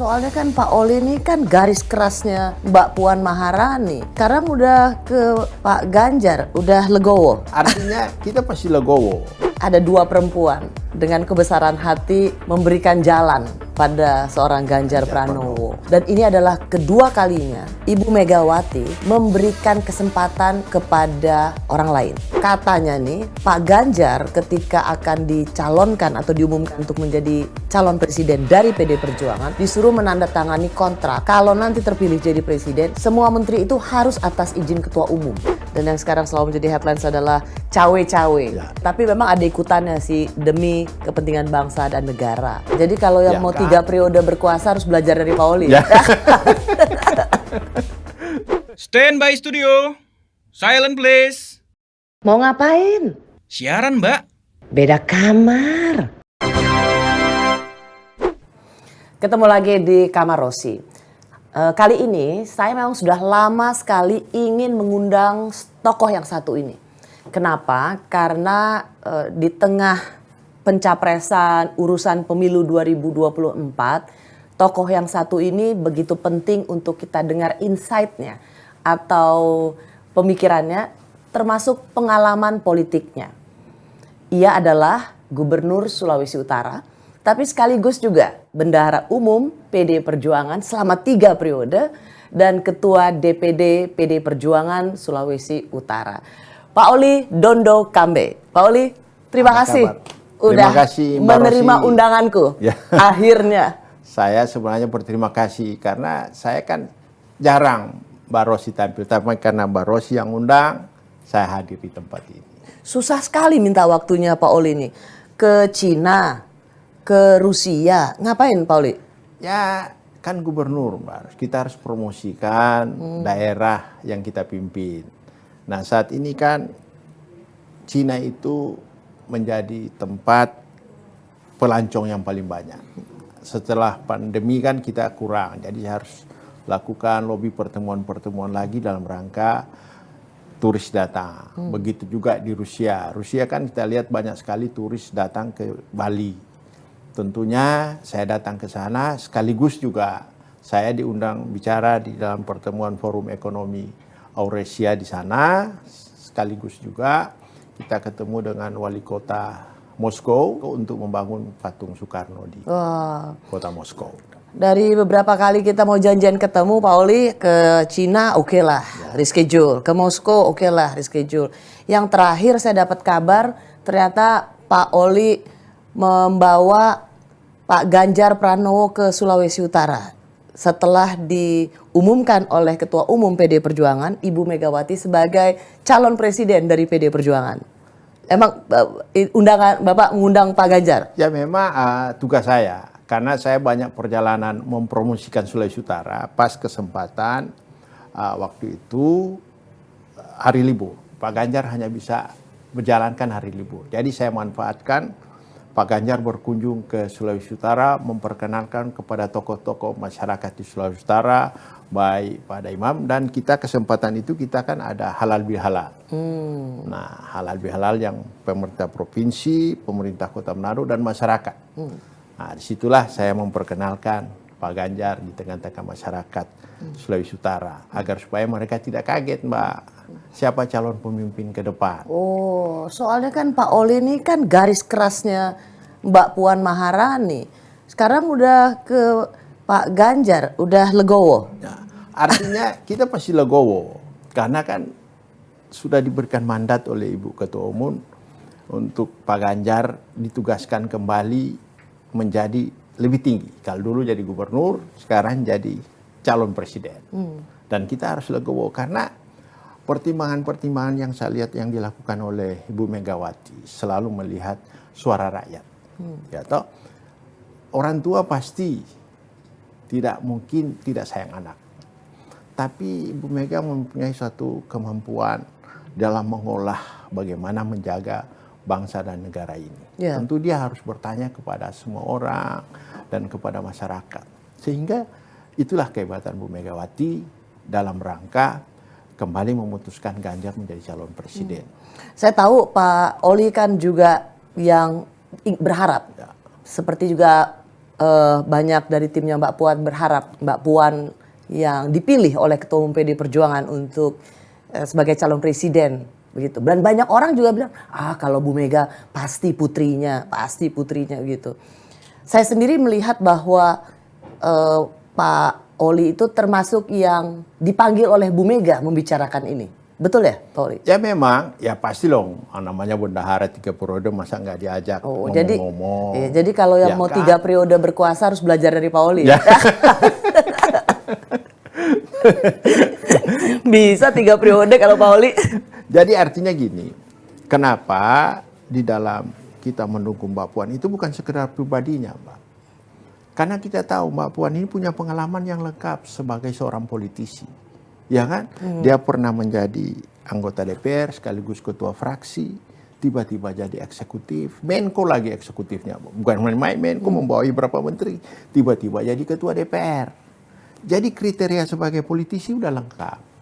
Soalnya kan Pak Oli ini kan garis kerasnya Mbak Puan Maharani. Sekarang udah ke Pak Ganjar, udah legowo. Artinya kita pasti legowo. Ada dua perempuan dengan kebesaran hati memberikan jalan pada seorang Ganjar Pranowo. Dan ini adalah kedua kalinya Ibu Megawati memberikan kesempatan kepada orang lain. Katanya nih, Pak Ganjar ketika akan dicalonkan atau diumumkan untuk menjadi calon presiden dari PD Perjuangan, disuruh menandatangani kontrak. Kalau nanti terpilih jadi presiden, semua menteri itu harus atas izin ketua umum. Dan yang sekarang selalu menjadi headlines adalah cawe-cawe. Ya. Tapi memang ada ikutannya sih demi kepentingan bangsa dan negara. Jadi kalau yang mau 3 periode berkuasa harus belajar dari Pak Oli. Ya. Stand by studio. Silent please. Mau ngapain? Siaran, Mbak. Beda kamar. Ketemu lagi di Kamar Rossi. Kali ini saya memang sudah lama sekali ingin mengundang tokoh yang satu ini. Kenapa? Karena di tengah pencapresan urusan pemilu 2024, tokoh yang satu ini begitu penting untuk kita dengar insight-nya atau pemikirannya, termasuk pengalaman politiknya. Ia adalah Gubernur Sulawesi Utara, tapi sekaligus juga Bendahara Umum PD Perjuangan selama 3 periode dan Ketua DPD PD Perjuangan Sulawesi Utara. Pak Oli Dondo Kambe. Pak Oli, terima kasih udah menerima undanganku. Ya. Akhirnya. Saya sebenarnya berterima kasih karena saya kan jarang Mbak Rossi tampil, tapi karena Mbak Rossi yang undang, saya hadir di tempat ini. Susah sekali minta waktunya Pak Oli nih. Ke Cina, ke Rusia, ngapain Pak Oli? Ya kan gubernur Mbak, kita harus promosikan daerah yang kita pimpin. Nah saat ini kan Cina itu menjadi tempat pelancong yang paling banyak. Setelah pandemi kan kita kurang, jadi harus lakukan lobby pertemuan-pertemuan lagi dalam rangka turis datang. Begitu juga di Rusia. Rusia kan kita lihat banyak sekali turis datang ke Bali. Tentunya saya datang ke sana sekaligus juga saya diundang bicara di dalam pertemuan Forum Ekonomi Eurasia di sana. Sekaligus juga kita ketemu dengan wali kota Moskow untuk membangun patung Soekarno di kota Moskow. Dari beberapa kali kita mau janjian ketemu Pak Oli, ke Cina oke lah, reschedule. Ke Moskow oke lah, reschedule. Yang terakhir saya dapat kabar ternyata Pak Oli membawa Pak Ganjar Pranowo ke Sulawesi Utara setelah diumumkan oleh Ketua Umum PD Perjuangan Ibu Megawati sebagai calon presiden dari PD Perjuangan. Emang undangan Bapak mengundang Pak Ganjar? Ya memang tugas saya karena saya banyak perjalanan mempromosikan Sulawesi Utara. Pas kesempatan waktu itu hari libur, Pak Ganjar hanya bisa menjalankan hari libur. Jadi saya manfaatkan Pak Ganjar berkunjung ke Sulawesi Utara, memperkenalkan kepada tokoh-tokoh masyarakat di Sulawesi Utara, baik pada imam, dan kita kesempatan itu kita kan ada halal bihalal. Nah halal bihalal yang pemerintah provinsi, pemerintah kota Manado, dan masyarakat. Nah disitulah saya memperkenalkan Pak Ganjar di tengah-tengah masyarakat Sulawesi Utara, agar supaya mereka tidak kaget Mbak. Siapa calon pemimpin ke depan? Oh, soalnya kan Pak Oli ini kan garis kerasnya Mbak Puan Maharani. Sekarang udah ke Pak Ganjar, udah legowo. Ya, artinya kita pasti legowo. Karena kan sudah diberikan mandat oleh Ibu Ketua Umum untuk Pak Ganjar ditugaskan kembali menjadi lebih tinggi. Kalau dulu jadi gubernur, sekarang jadi calon presiden. Dan kita harus legowo karena pertimbangan-pertimbangan yang saya lihat yang dilakukan oleh Ibu Megawati selalu melihat suara rakyat. Ya toh, orang tua pasti tidak mungkin tidak sayang anak. Tapi Ibu Mega mempunyai suatu kemampuan dalam mengolah bagaimana menjaga bangsa dan negara ini. Yeah. Tentu dia harus bertanya kepada semua orang dan kepada masyarakat. Sehingga itulah kehebatan Bu Megawati dalam rangka kembali memutuskan Ganjar menjadi calon presiden. Saya tahu Pak Oli kan juga yang berharap, seperti juga banyak dari timnya Mbak Puan berharap Mbak Puan yang dipilih oleh Ketua Umum PD Perjuangan untuk sebagai calon presiden begitu. Dan banyak orang juga bilang, kalau Bu Mega pasti putrinya gitu. Saya sendiri melihat bahwa Pak Oli itu termasuk yang dipanggil oleh Bu Mega membicarakan ini. Betul ya, Pak Oli? Ya memang, ya pasti loh. Namanya bendahara 3 periode masa nggak diajak ngomong-ngomong. Jadi kalau yang Ya mau kan? 3 periode berkuasa harus belajar dari Pak Oli. Ya. Bisa 3 periode kalau Pak Oli. Jadi artinya gini, kenapa di dalam kita mendukung Mbak Puan itu bukan sekedar pribadinya, Mbak. Karena kita tahu Mbak Puan ini punya pengalaman yang lengkap sebagai seorang politisi. Ya kan? Dia pernah menjadi anggota DPR sekaligus ketua fraksi, tiba-tiba jadi eksekutif, Menko lagi eksekutifnya. Bukan main-main, Menko membawahi berapa menteri, tiba-tiba jadi ketua DPR. Jadi kriteria sebagai politisi udah lengkap.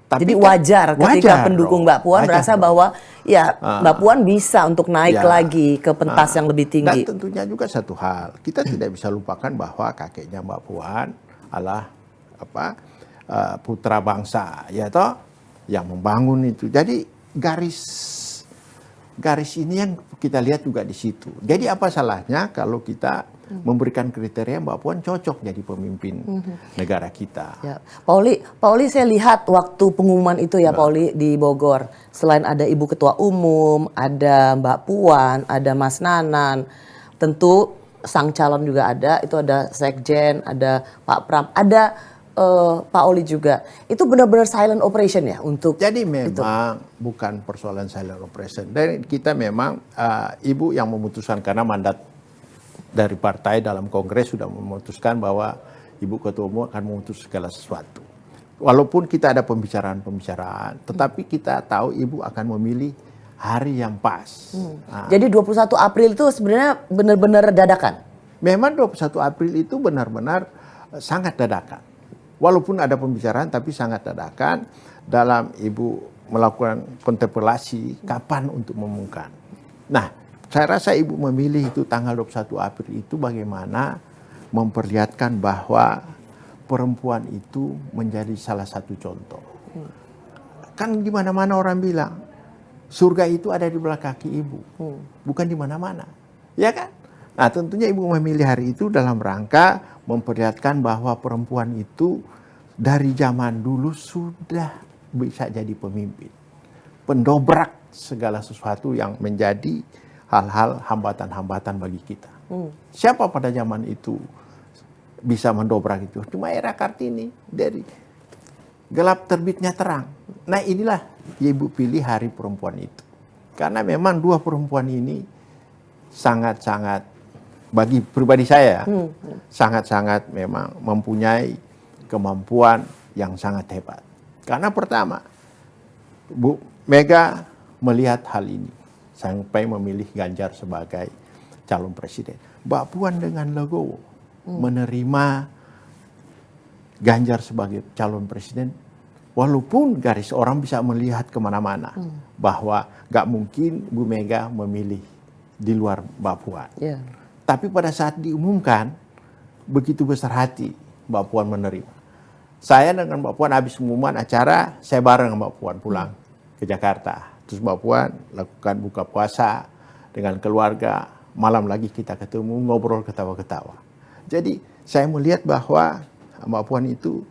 Jadi wajar ketika pendukung Mbak Puan merasa bahwa ya Mbak Puan bisa untuk naik lagi ke pentas yang lebih tinggi. Dan tentunya juga satu hal, kita tidak bisa lupakan bahwa kakeknya Mbak Puan adalah putra bangsa, ya toh, yang membangun itu. Jadi garis ini yang kita lihat juga di situ. Jadi apa salahnya kalau kita memberikan kriteria Mbak Puan cocok jadi pemimpin negara kita. Ya. Pak Oli saya lihat waktu pengumuman itu ya Pak Oli di Bogor. Selain ada Ibu Ketua Umum, ada Mbak Puan, ada Mas Nanan. Tentu sang calon juga ada, itu ada Sekjen, ada Pak Pram, ada Pak Oli juga. Itu benar-benar silent operation ya untuk Jadi memang bukan persoalan silent operation. Dan kita memang Ibu yang memutuskan karena mandat dari partai dalam kongres sudah memutuskan bahwa Ibu Ketua Umum akan memutus segala sesuatu. Walaupun kita ada pembicaraan, tetapi kita tahu Ibu akan memilih hari yang pas. Jadi 21 April itu sebenarnya benar-benar dadakan. Memang 21 April itu benar-benar sangat dadakan. Walaupun ada pembicaraan tapi sangat dadakan dalam Ibu melakukan kontemplasi kapan untuk mengumumkan. Nah, saya rasa Ibu memilih itu tanggal 21 April itu bagaimana memperlihatkan bahwa perempuan itu menjadi salah satu contoh. Kan di mana-mana orang bilang surga itu ada di belakang kaki Ibu, bukan di mana-mana, ya kan? Nah, tentunya Ibu memilih hari itu dalam rangka memperlihatkan bahwa perempuan itu dari zaman dulu sudah bisa jadi pemimpin, pendobrak segala sesuatu yang menjadi hal-hal hambatan-hambatan bagi kita. Siapa pada zaman itu bisa mendobrak itu? Cuma era Kartini, dari gelap terbitnya terang. Nah, inilah Ibu pilih hari perempuan itu. Karena memang dua perempuan ini sangat-sangat, bagi pribadi saya, sangat-sangat memang mempunyai kemampuan yang sangat hebat. Karena pertama, Bu Mega melihat hal ini sampai memilih Ganjar sebagai calon presiden. Mbak Puan dengan legowo menerima Ganjar sebagai calon presiden, walaupun garis orang bisa melihat kemana-mana bahwa gak mungkin Bu Mega memilih di luar Mbak Puan. Yeah. Tapi pada saat diumumkan, begitu besar hati Mbak Puan menerima. Saya dengan Mbak Puan habis pengumuman acara, saya bareng Mbak Puan pulang ke Jakarta. Terus Mbak Puan lakukan buka puasa dengan keluarga, malam lagi kita ketemu, ngobrol ketawa-ketawa. Jadi saya melihat bahwa Mbak Puan itu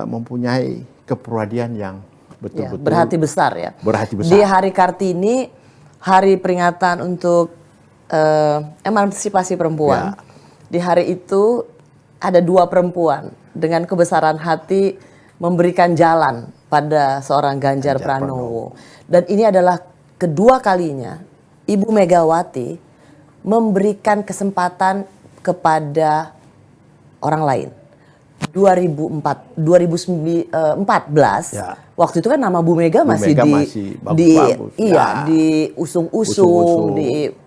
mempunyai kepribadian yang betul-betul berhati besar ya. Berhati besar. Di Hari Kartini, hari peringatan untuk emansipasi perempuan. Ya. Di hari itu ada dua perempuan dengan kebesaran hati memberikan jalan pada seorang Ganjar Pranowo. Dan ini adalah kedua kalinya Ibu Megawati memberikan kesempatan kepada orang lain. 2014 Ya. waktu itu kan nama Bu Mega masih bagus-bagus. diusung-usung,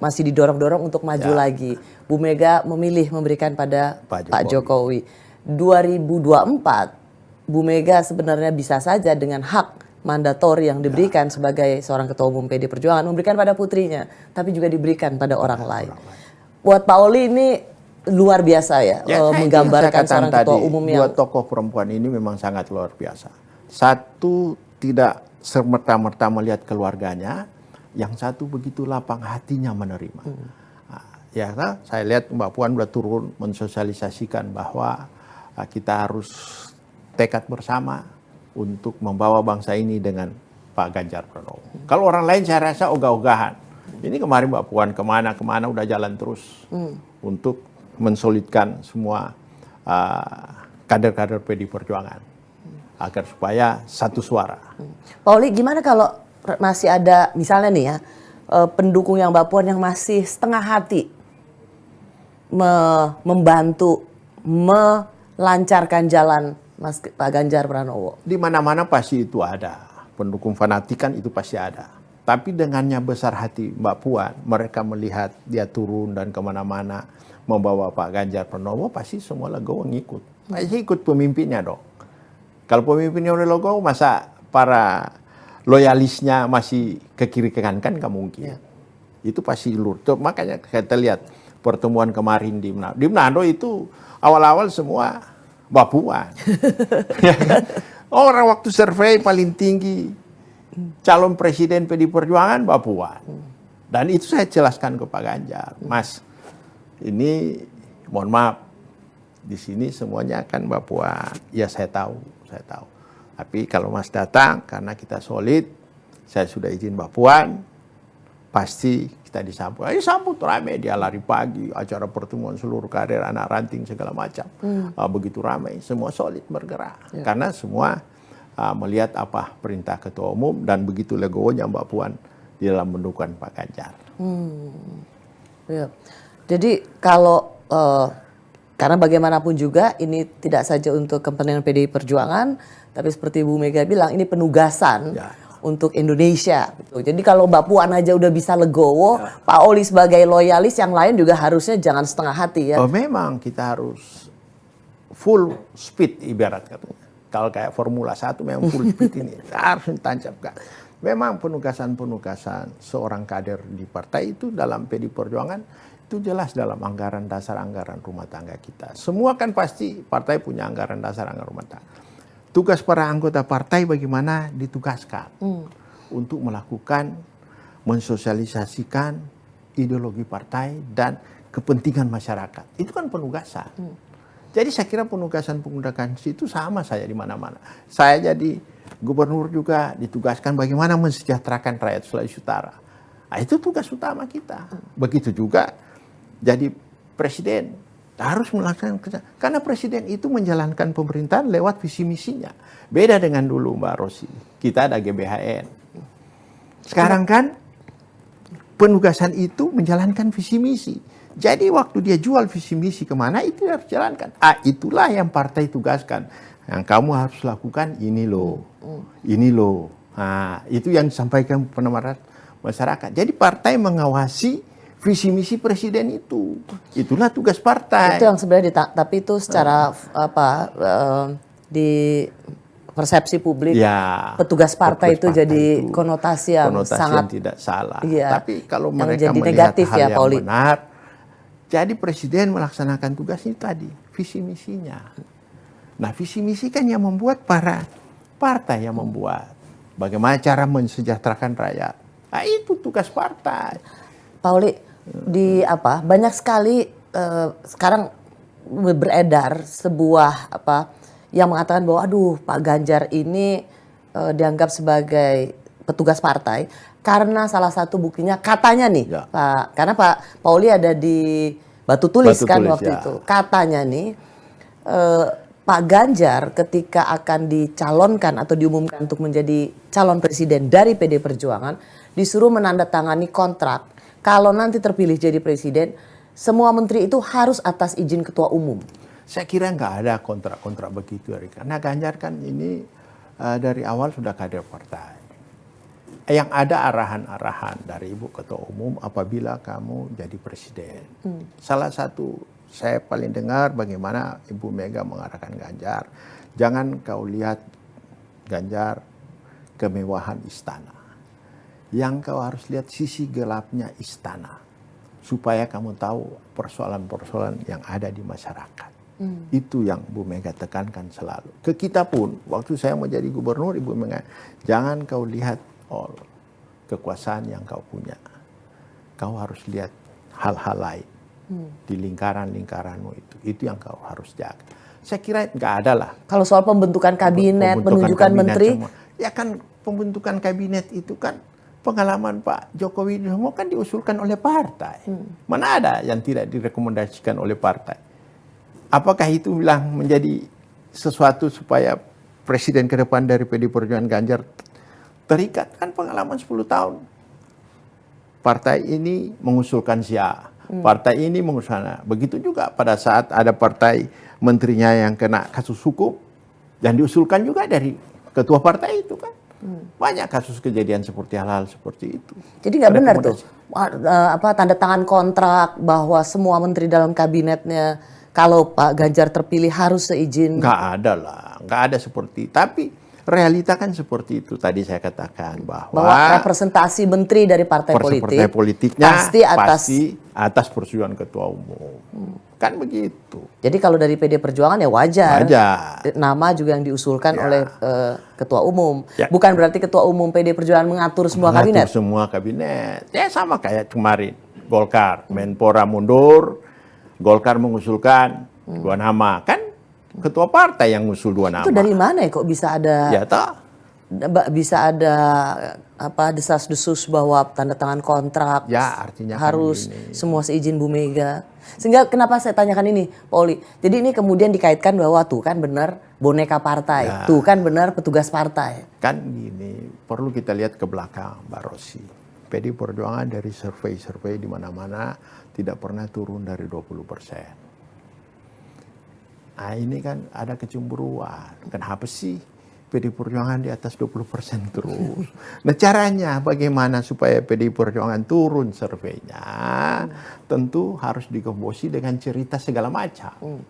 masih didorong-dorong untuk maju lagi. Bu Mega memilih memberikan pada Pak Jokowi. 2024 Bu Mega sebenarnya bisa saja dengan hak mandatori yang diberikan sebagai seorang ketua umum PD Perjuangan memberikan pada putrinya, tapi juga diberikan pada orang lain. Buat Pak Oli ini luar biasa ya, menggambarkan saya seorang ketua tadi, umum dua yang tokoh perempuan ini memang sangat luar biasa. Satu tidak serta-merta melihat keluarganya, yang satu begitu lapang hatinya menerima. Nah, ya kan? Saya lihat Mbak Puan sudah turun mensosialisasikan bahwa kita harus tekad bersama untuk membawa bangsa ini dengan Pak Ganjar Pranowo. Kalau orang lain saya rasa ogah-ogahan. Ini kemarin Mbak Puan kemana-kemana udah jalan terus untuk mensolidkan semua kader-kader PD Perjuangan agar supaya satu suara. Pak Oli, gimana kalau masih ada misalnya nih ya pendukung yang Mbak Puan yang masih setengah hati membantu melancarkan jalan Pak Ganjar Pranowo? Di mana-mana pasti itu ada. Pendukung fanatikan itu pasti ada. Tapi dengannya besar hati Mbak Puan, mereka melihat dia turun dan kemana-mana membawa Pak Ganjar Pranowo, pasti semua legowo ngikut. Pasti ikut pemimpinnya dong. Kalau pemimpinnya udah legowo, masa para loyalisnya masih ke kiri ke kanan, kan nggak mungkin. Itu pasti lur. Makanya kita lihat pertemuan kemarin di Manado. Di Manado itu awal-awal semua Mbak Puan. Ya kan? Orang waktu survei paling tinggi calon presiden PD Perjuangan Mbak Puan. Dan itu saya jelaskan ke Pak Ganjar. Mas, ini mohon maaf, di sini semuanya kan Mbak Puan. Ya saya tahu. Tapi kalau Mas datang, karena kita solid, saya sudah izin Mbak Puan, pasti kita disambut. Disambut rame, dia lari pagi, acara pertemuan seluruh kader, anak ranting segala macam. Begitu ramai, semua solid bergerak. Karena semua melihat apa perintah ketua umum dan begitu legowonya Mbak Puan di dalam mendukung Pak Ganjar. Ya. Jadi kalau karena bagaimanapun juga ini tidak saja untuk kepentingan PDI Perjuangan, tapi seperti Bu Mega bilang ini penugasan untuk Indonesia. Gitu. Jadi kalau Mbak Puan aja udah bisa legowo, Pak Oli sebagai loyalis yang lain juga harusnya jangan setengah hati ya. Oh memang kita harus full speed ibarat katanya. Kalau kayak Formula 1 memang full speed ini harus ditancapkan. Memang penugasan-penugasan seorang kader di partai itu dalam PD Perjuangan itu jelas dalam anggaran dasar anggaran rumah tangga kita. Semua kan pasti partai punya anggaran dasar anggaran rumah tangga. Tugas para anggota partai bagaimana ditugaskan untuk melakukan mensosialisasikan ideologi partai dan kepentingan masyarakat. Itu kan penugasan. Jadi saya kira penugasan-penugasan itu sama saya di mana-mana. Saya jadi gubernur juga ditugaskan bagaimana mensejahterakan rakyat Sulawesi Utara. Nah, itu tugas utama kita. Begitu juga jadi presiden harus melaksanakan kerja. Karena presiden itu menjalankan pemerintahan lewat visi misinya. Beda dengan dulu Mbak Rosi. Kita ada GBHN. Sekarang kan penugasan itu menjalankan visi misi. Jadi waktu dia jual visi misi kemana itu harus jalankan. Itulah yang partai tugaskan. Yang kamu harus lakukan ini loh. Ini loh. Nah, itu yang disampaikan penamaran masyarakat. Jadi partai mengawasi visi misi presiden itu. Itulah tugas partai. Itu yang sebenarnya tapi itu secara di persepsi publik petugas partai itu jadi konotasi yang sangat tidak salah. Iya, tapi kalau mereka jadi melihat negatif hal ya, yang benar, jadi presiden melaksanakan tugasnya tadi, visi misinya. Nah, visi misi kan yang membuat para partai yang membuat. Bagaimana cara mensejahterakan rakyat. Nah, itu tugas partai. Pak Oli, banyak sekali sekarang beredar sebuah yang mengatakan bahwa aduh Pak Ganjar ini dianggap sebagai petugas partai karena salah satu buktinya katanya nih Pak, karena Pak Oli ada di Batu Tulis kan waktu itu. Katanya nih Pak Ganjar ketika akan dicalonkan atau diumumkan untuk menjadi calon presiden dari PD Perjuangan disuruh menandatangani kontrak. Kalau nanti terpilih jadi presiden, semua menteri itu harus atas izin ketua umum. Saya kira nggak ada kontrak-kontrak begitu, karena Ganjar kan ini dari awal sudah kader partai. Yang ada arahan-arahan dari Ibu Ketua Umum apabila kamu jadi presiden. Salah satu saya paling dengar bagaimana Ibu Mega mengarahkan Ganjar. Jangan kau lihat Ganjar kemewahan istana. Yang kau harus lihat sisi gelapnya istana. supaya kamu tahu persoalan-persoalan yang ada di masyarakat. Itu yang Bu Mega tekankan selalu. Ke kita pun, waktu saya mau jadi gubernur, Ibu Mega, jangan kau lihat kekuasaan yang kau punya. Kau harus lihat hal-hal lain di lingkaran-lingkaranmu itu. Itu yang kau harus jaga. Saya kira nggak ada lah. Kalau soal pembentukan kabinet, penunjukan menteri, semua. Ya kan pembentukan kabinet itu kan pengalaman Pak Jokowi semua kan diusulkan oleh partai. Mana ada yang tidak direkomendasikan oleh partai? Apakah itu bilang menjadi sesuatu supaya presiden ke depan dari PD Perjuangan Ganjar terikat? Kan pengalaman 10 tahun. Partai ini mengusulkan si A, partai ini mengusulkan A. Begitu juga pada saat ada partai menterinya yang kena kasus hukum, dan diusulkan juga dari ketua partai itu kan. Banyak kasus kejadian seperti hal-hal seperti itu. jadi nggak benar tuh tanda tangan kontrak bahwa semua menteri dalam kabinetnya kalau Pak Ganjar terpilih harus seizin. Nggak ada lah, nggak ada seperti. Tapi realita kan seperti itu. Tadi saya katakan bahwa representasi menteri dari partai politiknya pasti atas persetujuan ketua umum. Kan begitu. Jadi kalau dari PD Perjuangan ya wajar. Nama juga yang diusulkan oleh ketua umum. Bukan berarti ketua umum PD Perjuangan mengatur semua kabinet. Semua kabinet. Ya sama kayak kemarin Golkar, Menpora mundur, Golkar mengusulkan 2 nama. Kan ketua partai yang ngusul 2 nama. Itu dari mana ya kok bisa ada? Ya toh. Bisa ada desas-desus bahwa tanda tangan kontrak. Ya artinya harus kan semua seizin Bu Mega. Sehingga kenapa saya tanyakan ini, Pak Oli. Jadi ini kemudian dikaitkan bahwa tuh kan benar boneka partai, tuh kan benar petugas partai. Kan gini, perlu kita lihat ke belakang, Mbak Rosi. PD Perjuangan dari survei-survei di mana-mana tidak pernah turun dari 20%. Nah ini kan ada kecemburuan. Kenapa sih PD Perjuangan di atas 20% terus? Nah caranya bagaimana supaya PD Perjuangan turun surveinya? Tentu harus digembosi dengan cerita segala macam.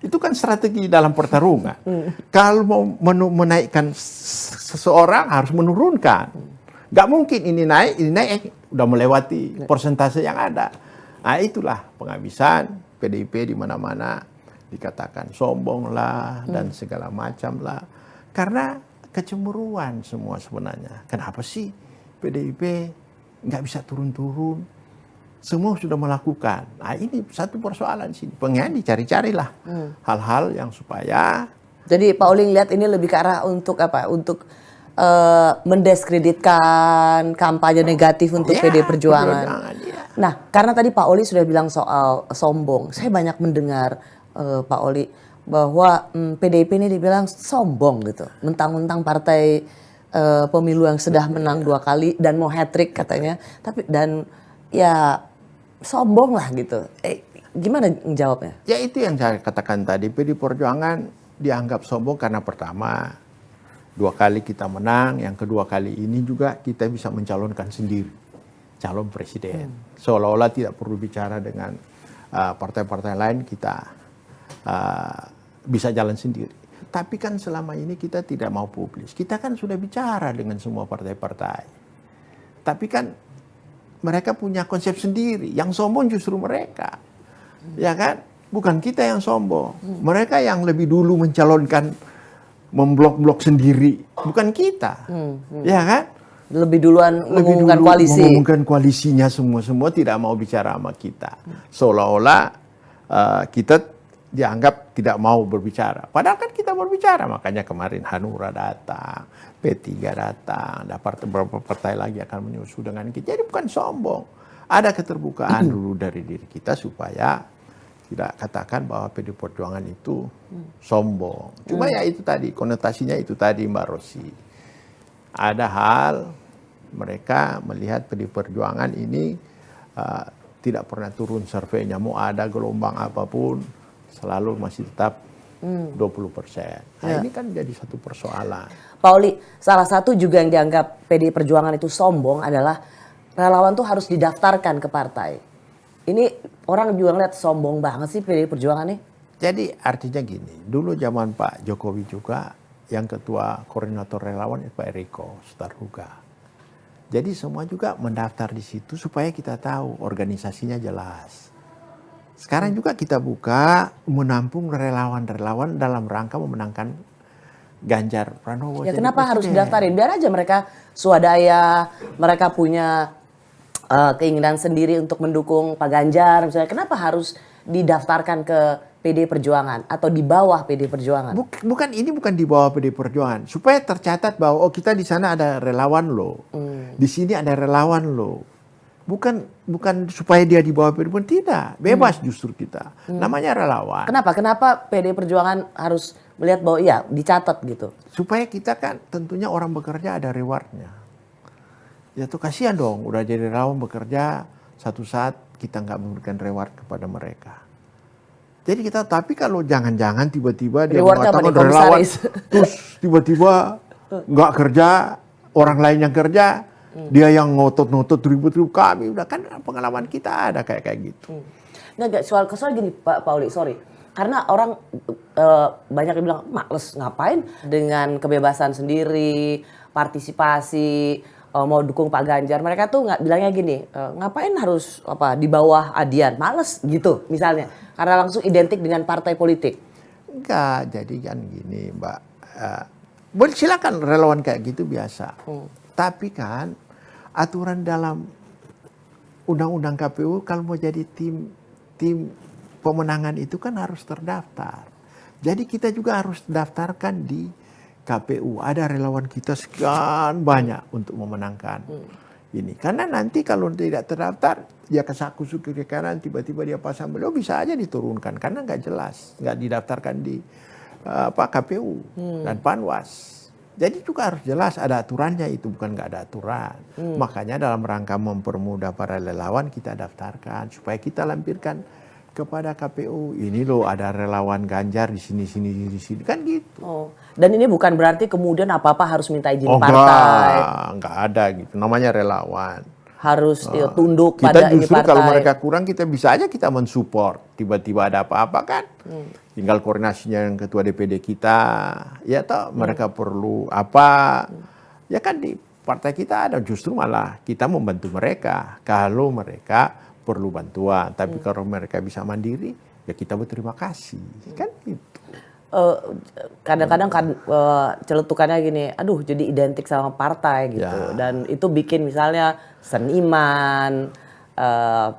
Itu kan strategi dalam pertarungan. Kalau mau menaikkan seseorang harus menurunkan. Gak mungkin ini naik, udah melewati persentase yang ada. Nah itulah penghabisan PDIP di mana-mana dikatakan sombong lah dan segala macam lah. Karena kecemburuan semua sebenarnya. Kenapa sih PDIP nggak bisa turun-turun? Semua sudah melakukan. Nah ini satu persoalan sini. Pengen dicari-carilah hal-hal yang supaya. Jadi Pak Oli lihat ini lebih ke arah untuk apa? Untuk mendiskreditkan kampanye negatif untuk PD Perjuangan. Nah karena tadi Pak Oli sudah bilang soal sombong. Saya banyak mendengar Pak Oli bahwa PDIP ini dibilang sombong gitu, mentang-mentang partai pemilu yang sudah menang 2 kali dan mau hat-trick katanya, tapi dan ya sombong lah gitu. Gimana jawabnya? Ya itu yang saya katakan tadi, PD Perjuangan dianggap sombong karena pertama 2 kali kita menang, yang kedua kali ini juga kita bisa mencalonkan sendiri calon presiden, seolah-olah tidak perlu bicara dengan partai-partai lain, kita bisa jalan sendiri. Tapi kan selama ini kita tidak mau publis. Kita kan sudah bicara dengan semua partai-partai. Tapi kan mereka punya konsep sendiri. Yang sombong justru mereka. Ya kan? Bukan kita yang sombong. Mereka yang lebih dulu mencalonkan, memblok-blok sendiri. Bukan kita. Ya kan? Lebih duluan mengumumkan koalisi. Mengumumkan koalisinya semua tidak mau bicara sama kita. Seolah-olah kita dianggap tidak mau berbicara. Padahal kan kita berbicara. Makanya kemarin Hanura datang, P3 datang, ada beberapa partai lagi akan menyusul dengan kita. Jadi bukan sombong. Ada keterbukaan dulu dari diri kita supaya tidak katakan bahwa PD Perjuangan itu sombong. Cuma ya itu tadi, konotasinya itu tadi Mbak Rosi. Ada hal mereka melihat PD Perjuangan ini tidak pernah turun surveinya. Mau ada gelombang apapun, selalu masih tetap 20%. Nah ini kan jadi satu persoalan. Pak Oli, salah satu juga yang dianggap PD Perjuangan itu sombong adalah relawan tuh harus didaftarkan ke partai. Ini orang juga ngeliat sombong banget sih PD Perjuangan nih. Jadi artinya gini, dulu zaman Pak Jokowi juga yang ketua koordinator relawan Pak Eriko Sutarduga. Jadi semua juga mendaftar di situ supaya kita tahu organisasinya jelas. Sekarang juga kita buka menampung relawan-relawan dalam rangka memenangkan Ganjar Pranowo. Ya jadi kenapa harus presiden. didaftarin? Biar aja mereka swadaya, mereka punya keinginan sendiri untuk mendukung Pak Ganjar misalnya. Kenapa harus didaftarkan ke PD Perjuangan atau di bawah PD Perjuangan? Ini bukan di bawah PD Perjuangan. Supaya tercatat bahwa kita di sana ada relawan loh. Di sini ada relawan loh. Bukan supaya dia di bawah PD Perjuangan, tidak. Bebas justru kita. Namanya relawan. Kenapa PD Perjuangan harus melihat bahwa ya dicatat gitu? Supaya kita kan tentunya orang bekerja ada rewardnya. Ya tuh kasihan dong, udah jadi relawan bekerja, satu saat kita nggak memberikan reward kepada mereka. Jadi kita, tapi kalau jangan-jangan tiba-tiba dia Rewardnya apa nih, mengatakan relawan, komisaris? terus tiba-tiba nggak kerja, orang lain yang kerja, dia yang ngotot-ngotot ribut-ribut, kami udah kan pengalaman kita ada kayak gitu. Nggak, soal gini Pak Pauli, sorry. Karena orang banyak yang bilang, males ngapain dengan kebebasan sendiri, partisipasi, mau dukung Pak Ganjar. Mereka tuh nggak bilangnya gini, ngapain harus di bawah Adian, males gitu misalnya. Karena langsung identik dengan partai politik. Enggak, jadi kan gini Mbak, boleh silakan relawan kayak gitu biasa. Tapi kan aturan dalam undang-undang KPU kalau mau jadi tim pemenangan itu kan harus terdaftar. Jadi kita juga harus daftarkan di KPU. Ada relawan kita sekian banyak untuk memenangkan ini. Karena nanti kalau tidak terdaftar, dia kesaku-suku ke kanan, tiba-tiba dia pasang beliau bisa aja diturunkan. Karena nggak jelas, nggak didaftarkan di KPU dan Panwas. Jadi juga harus jelas ada aturannya, itu bukan nggak ada aturan. Makanya dalam rangka mempermudah para relawan kita daftarkan supaya kita lampirkan kepada KPU. Ini loh ada relawan Ganjar di sini kan gitu. Oh, dan ini bukan berarti kemudian apa-apa harus minta izin partai. Enggak ada gitu. Namanya relawan. Harus tunduk Kita pada ini justru partai. kalau mereka kurang kita bisa aja kita mensupport. Tiba-tiba ada apa-apa kan. Tinggal koordinasinya yang ketua DPD kita. Ya toh mereka perlu apa. Ya kan di partai kita ada justru malah kita membantu mereka. Kalau mereka perlu bantuan. Tapi kalau mereka bisa mandiri ya kita berterima kasih. Kan gitu. Kadang-kadang kan celetukannya gini, aduh jadi identik sama partai gitu. Ya. Dan itu bikin misalnya seniman,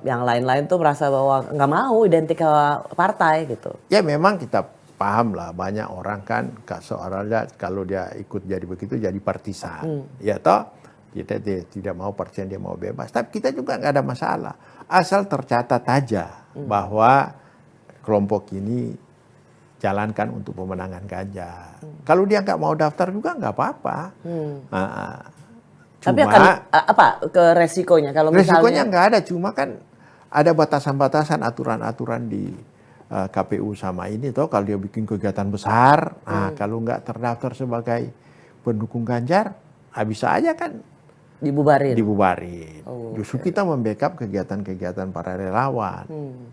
yang lain-lain tuh merasa bahwa nggak mau identik sama partai gitu. Ya memang kita paham lah banyak orang kan seorangnya kalau dia ikut jadi begitu jadi partisan. Ya toh kita tidak mau partisan, dia mau bebas. Tapi kita juga nggak ada masalah. Asal tercatat aja bahwa kelompok ini jalankan untuk pemenangan Ganjar. Kalau dia nggak mau daftar juga nggak apa-apa. Tapi akan apa ke resikonya kalau resikonya misalnya nggak ada, cuma kan ada batasan-batasan aturan-aturan di KPU sama ini toh. Kalau dia bikin kegiatan besar, kalau nggak terdaftar sebagai pendukung Ganjar, bisa aja kan dibubarin. Justru kita membackup kegiatan-kegiatan para relawan,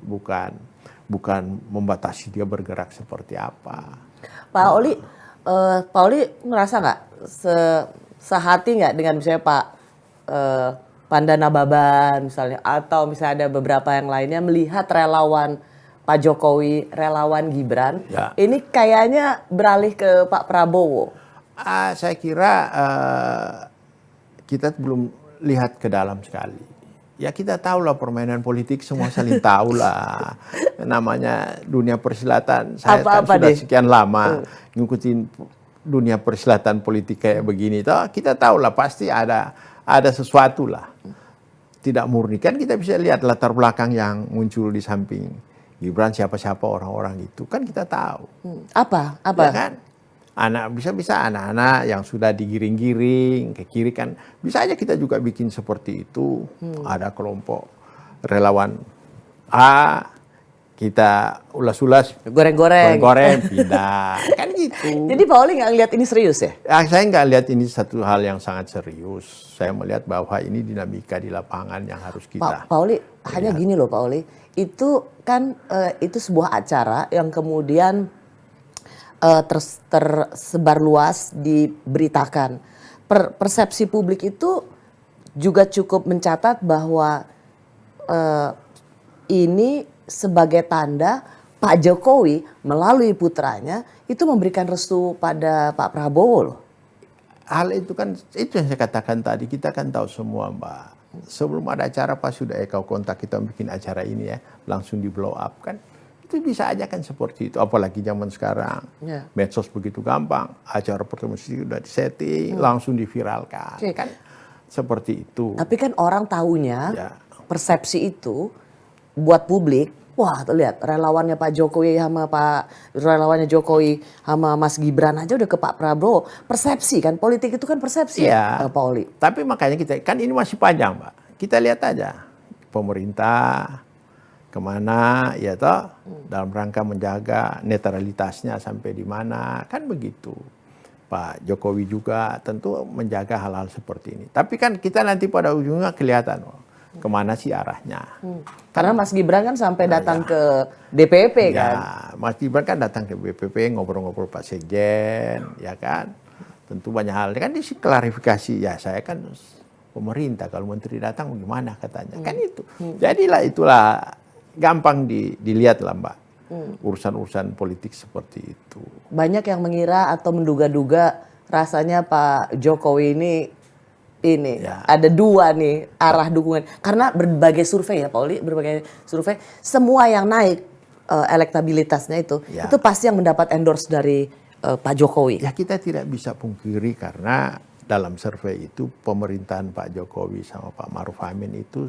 bukan membatasi dia bergerak seperti apa. Pak Oli ngerasa nggak sehati nggak dengan misalnya Pak Pandana Baban misalnya, atau misalnya ada beberapa yang lainnya melihat relawan Pak Jokowi, relawan Gibran, Ya. ini kayaknya beralih ke Pak Prabowo. Saya kira kita belum lihat ke dalam sekali. Ya kita tahu lah permainan politik, semua saling tahu lah. Namanya dunia persilatan. Saya kan sudah sekian lama ngikutin dunia persilatan politik kayak begini. Toh kita tahu lah pasti ada sesuatu lah. Tidak murni. Kan kita bisa lihat latar belakang yang muncul di samping Gibran, siapa-siapa orang-orang itu. Kan kita tahu. Apa? Ya kan? Bisa anak-anak yang sudah digiring-giring ke kiri kan. Bisa aja kita juga bikin seperti itu. Ada kelompok relawan A, kita ulas-ulas, goreng-goreng, pindah. Kan gitu. Jadi Pak Oli nggak lihat ini serius ya? Saya nggak lihat ini satu hal yang sangat serius. Saya melihat bahwa ini dinamika di lapangan yang harus kita. Pak Oli, hanya gini loh Pak Oli. Itu kan itu sebuah acara yang kemudian tersebar luas, diberitakan. Persepsi publik itu juga cukup mencatat bahwa ini sebagai tanda Pak Jokowi melalui putranya itu memberikan restu pada Pak Prabowo loh. Hal itu kan, itu yang saya katakan tadi, kita kan tahu semua Mbak. Sebelum ada acara pas sudah kau kontak kita bikin acara ini ya, langsung di blow up kan. Itu bisa aja kan seperti itu, apalagi zaman sekarang. Ya. Medsos begitu gampang, acara pertemuan sudah disetting, langsung diviralkan. Oke. Kan seperti itu. Tapi kan orang taunya Ya. persepsi itu buat publik, wah tuh lihat relawannya Pak Jokowi sama Mas Gibran aja udah ke Pak Prabowo. Persepsi kan, politik itu kan persepsi Iya. Pak Oli. Tapi makanya kita, kan ini masih panjang Mbak. Kita lihat aja pemerintah kemana ya toh, dalam rangka menjaga netralitasnya sampai di mana, kan begitu. Pak Jokowi juga tentu menjaga hal-hal seperti ini. Tapi kan kita nanti pada ujungnya kelihatan kemana sih arahnya. Karena Mas Gibran kan sampai datang ke DPP kan. Ya, Mas Gibran kan datang ke BPP ngobrol-ngobrol Pak Sekjen, ya kan. Tentu banyak hal. Kan di klarifikasi, ya saya kan pemerintah, kalau menteri datang gimana katanya. Kan itu. Jadilah itulah gampang dilihat lah Mbak. Urusan-urusan politik seperti itu. Banyak yang mengira atau menduga-duga rasanya Pak Jokowi ini Ya. ada dua nih arah dukungan. Karena berbagai survei ya Pak Oli, berbagai survei semua yang naik elektabilitasnya itu Ya. pasti yang mendapat endorse dari Pak Jokowi. Ya kita tidak bisa pungkiri karena dalam survei itu pemerintahan Pak Jokowi sama Pak Maruf Amin itu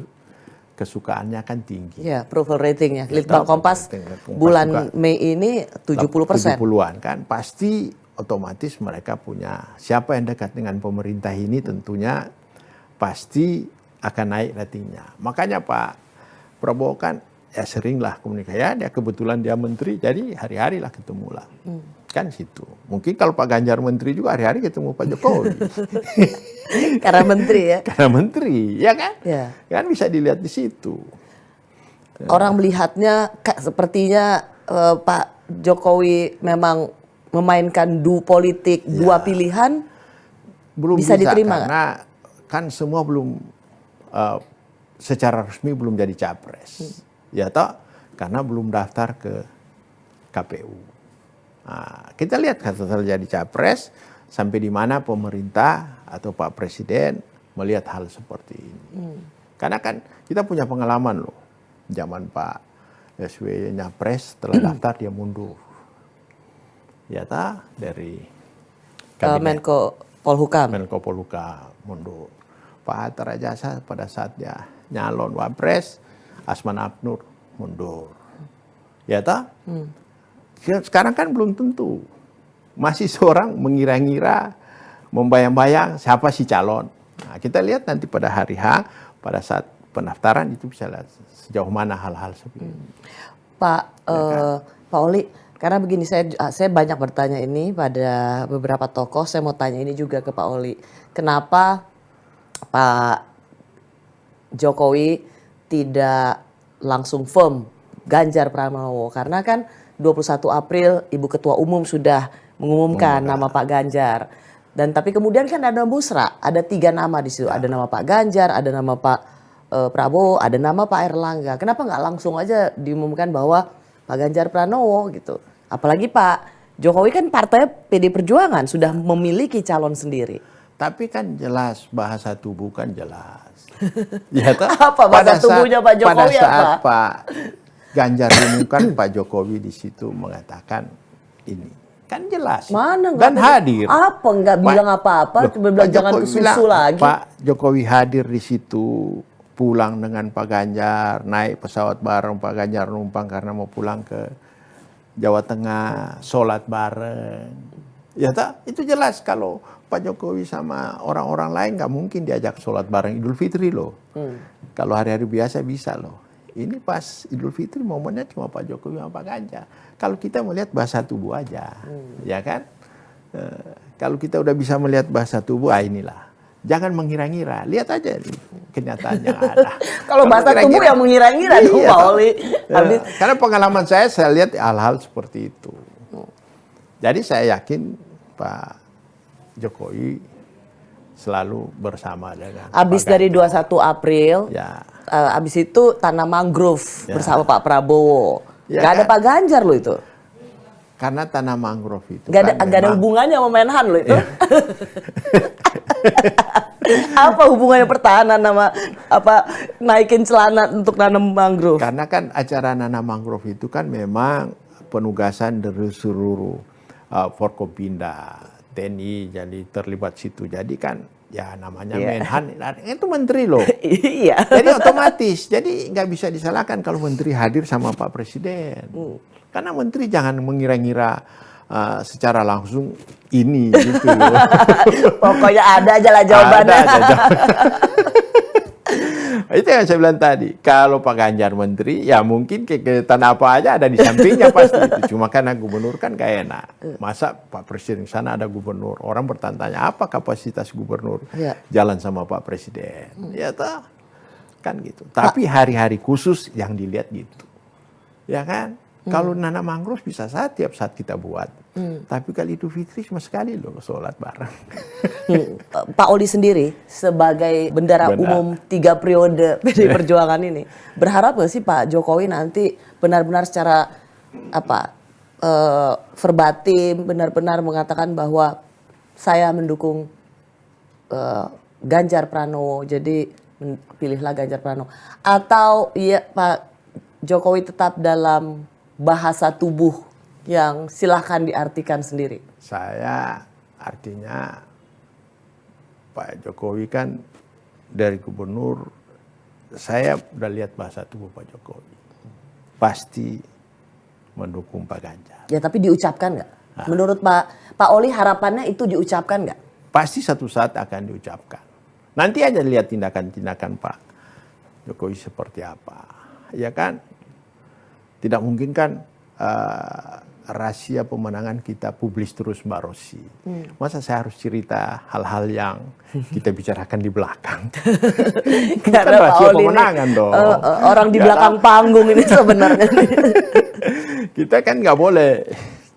kesukaannya kan tinggi. Ya, approval ratingnya. Ya, Litbang tahu, Kompas Litbang Kompas bulan juga Mei ini 70%. 70-an kan. Pasti otomatis mereka punya, siapa yang dekat dengan pemerintah ini tentunya pasti akan naik ratingnya. Makanya Pak Prabowo kan ya seringlah komunikasi. Ya dia kebetulan dia menteri, jadi hari-hari lah ketemu lah. Kan situ. Mungkin kalau Pak Ganjar menteri juga hari-hari ketemu Pak Jokowi. Karena menteri ya. Karena menteri, ya kan? Ya. Kan bisa dilihat di situ. Orang melihatnya sepertinya Pak Jokowi memang memainkan politik dua pilihan. Belum Bisa diterima karena kan semua belum secara resmi belum jadi capres. Ya toh, karena belum daftar ke KPU. Nah, kita lihat kan setelah jadi capres sampai di mana pemerintah atau Pak Presiden melihat hal seperti ini. Karena kan kita punya pengalaman loh. Zaman Pak SBY nyapres setelah daftar dia mundur. Ya ta dari Menko Polhukam. Menko Polhukam mundur. Pak Hatta Rajasa pada saat dia nyalon wapres, Asman Abnur mundur. Ya ta? Sekarang kan belum tentu. Masih seorang mengira-ngira, membayang-bayang siapa si calon. Nah, kita lihat nanti pada hari H, pada saat pendaftaran itu bisa lihat sejauh mana hal-hal seperti ini. Pak Oli, karena begini saya banyak bertanya ini pada beberapa tokoh. Saya mau tanya ini juga ke Pak Oli. Kenapa Pak Jokowi tidak langsung firm Ganjar Pranowo? Karena kan 21 April Ibu Ketua Umum sudah mengumumkan nama Pak Ganjar. Dan tapi kemudian kan ada musra, ada 3 nama di situ. Ada nama Pak Ganjar, ada nama Pak Prabowo, ada nama Pak Erlangga. Kenapa nggak langsung aja diumumkan bahwa Pak Ganjar Pranowo gitu? Apalagi Pak Jokowi kan partai PD Perjuangan sudah memiliki calon sendiri. Tapi kan jelas bahasa tubuh kan jelas. Ya, Apa bahasa tubuhnya Pak Jokowi pada saat apa? Pak Ganjar diumumkan, Pak Jokowi di situ mengatakan ini. Kan jelas. Mana dan hadir. Apa nggak bilang apa-apa, cuma bilang jangan kesusu lagi. Pak Jokowi hadir di situ, pulang dengan Pak Ganjar, naik pesawat bareng Pak Ganjar numpang karena mau pulang ke Jawa Tengah, sholat bareng. Ya tak? Itu jelas kalau Pak Jokowi sama orang-orang lain nggak mungkin diajak sholat bareng Idul Fitri loh. Kalau hari-hari biasa bisa loh. Ini pas Idul Fitri momennya cuma Pak Jokowi sama Pak Ganjar. Kalau kita melihat bahasa tubuh aja, ya kan? Kalau kita udah bisa melihat bahasa tubuh, inilah. Jangan mengira-ngira, lihat aja nih kenyataannya ada. Kalau bahasa tubuh yang mengira-ngira dong Pak Oli. Karena pengalaman saya lihat hal-hal seperti itu. Jadi saya yakin Pak Jokowi selalu bersama dengan Abis Pak dari Ganjar. 21 April, Ya. abis itu tanam mangrove Ya. bersama Pak Prabowo. Ya Gak ada kan? Pak Ganjar loh itu. Karena tanah mangrove itu Gak ada memang- hubungannya sama Menhan loh itu. Apa hubungannya pertahanan sama apa naikin celana untuk nanam mangrove? Karena kan acara nanam mangrove itu kan memang penugasan dari seluruh Forkopimda, TNI jadi terlibat situ. Jadi kan ya namanya Iya. Menhan itu menteri loh. Iya. Jadi otomatis, jadi nggak bisa disalahkan kalau menteri hadir sama Pak Presiden. Karena menteri jangan mengira-ngira secara langsung ini gitu loh. Pokoknya ada aja lah jawabannya. Ada aja. Itu yang saya bilang tadi. Kalau Pak Ganjar menteri, ya mungkin kegiatan apa aja ada di sampingnya pasti. Itu. Cuma karena gubernur kan gak enak. Masa Pak Presiden di sana ada gubernur. Orang bertanya apa kapasitas gubernur Iya. jalan sama Pak Presiden. Ya toh. Kan gitu. Tapi hari-hari khusus yang dilihat gitu. Ya kan? Kalau nanam mangrove bisa tiap saat kita buat. Tapi kali Idul Fitri cuma sekali loh sholat bareng. Pak Oli sendiri sebagai bendara Benar. umum 3 periode PDI Perjuangan ini berharap nggak sih Pak Jokowi nanti benar-benar secara verbatim benar-benar mengatakan bahwa saya mendukung Ganjar Pranowo, jadi pilihlah Ganjar Pranowo, atau iya Pak Jokowi tetap dalam bahasa tubuh yang silahkan diartikan sendiri? Saya artinya Pak Jokowi kan dari gubernur, saya udah lihat bahasa tubuh Pak Jokowi. Pasti mendukung Pak Ganjar. Ya tapi diucapkan nggak? Menurut Pak Oli harapannya itu diucapkan nggak? Pasti satu saat akan diucapkan. Nanti aja lihat tindakan-tindakan Pak Jokowi seperti apa. Ya kan? Tidak mungkin kan rahasia pemenangan kita publis terus Mbak Rosi. Masa saya harus cerita hal-hal yang kita bicarakan di belakang? Bukan Karena Pak rahasia Oli ini, pemenangan dong. orang di Ya belakang panggung ini sebenarnya. Kita kan nggak boleh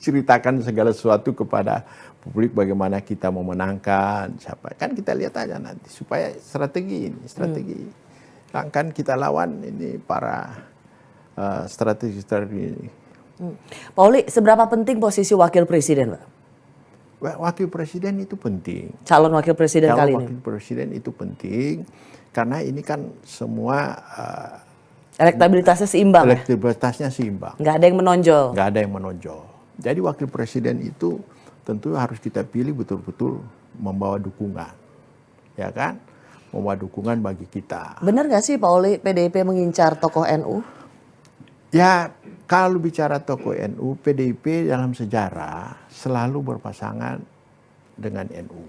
ceritakan segala sesuatu kepada publik bagaimana kita memenangkan siapa. Kan kita lihat aja nanti supaya strategi. Kan kita lawan ini para strategi-strategi ini. Pak Oli, seberapa penting posisi wakil presiden, Pak? Wakil presiden itu penting. Calon wakil presiden Calon kali wakil ini. presiden itu penting karena ini kan semua Elektabilitasnya seimbang, ya? elektabilitasnya seimbang. Nggak ada yang menonjol. Nggak ada yang menonjol. Jadi wakil presiden itu tentu harus kita pilih betul-betul membawa dukungan. Ya kan? Membawa dukungan bagi kita. Benar nggak sih Pak Oli PDIP mengincar tokoh NU? Ya, kalau bicara tokoh NU, PDIP dalam sejarah selalu berpasangan dengan NU.